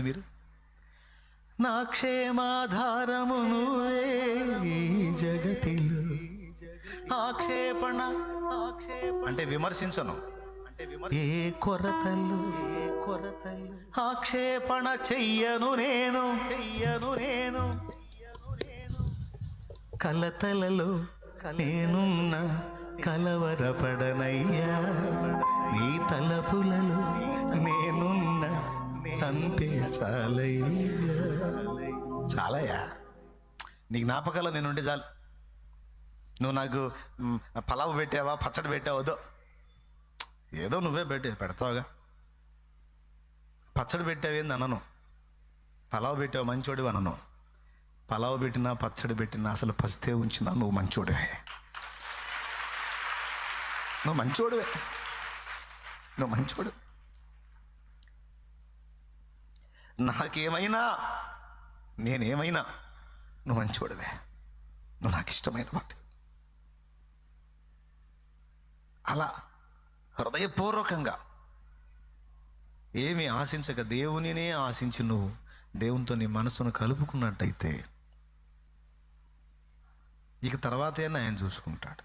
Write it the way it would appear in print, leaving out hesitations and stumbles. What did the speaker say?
మీరు నా క్షేమాధారము నువ్వే ఈ జగతిలో. ఆక్షేపణ అంటే విమర్శించను, ఏ కొరతలు ఆక్షేపణ చెయ్యను నేను కలతలలో నేనున్న కలవరపడనయ్యా, నీ తలపులలో నేనున్న అంతే చాలయ్యా. చాలయ్యా, నీ జ్ఞాపకాలు నేనుంటే చాలు. నువ్వు నాకు పలావు పెట్టావా, పచ్చడి పెట్టావా, వద్దు, ఏదో నువ్వే పెడతావుగా. పచ్చడి పెట్టావేంది అనను, పలావు పెట్టావు మంచోడివి అనను. పలావు పెట్టినా పచ్చడి పెట్టినా అసలు పస్తే ఉంచినా నువ్వు మంచోడివే, నువ్వు మంచోడివే, నువ్వు మంచోడు. నాకేమైనా నేనేమైనా నువ్వు మంచోడివే, నువ్వు నాకు ఇష్టమైన వాటి. అలా హృదయపూర్వకంగా ఏమి ఆశించక దేవునినే ఆశించి నువ్వు దేవునితో నీ మనసును కలుపుకున్నట్టయితే ఇక తర్వాతే ఆయన చూసుకుంటాడు.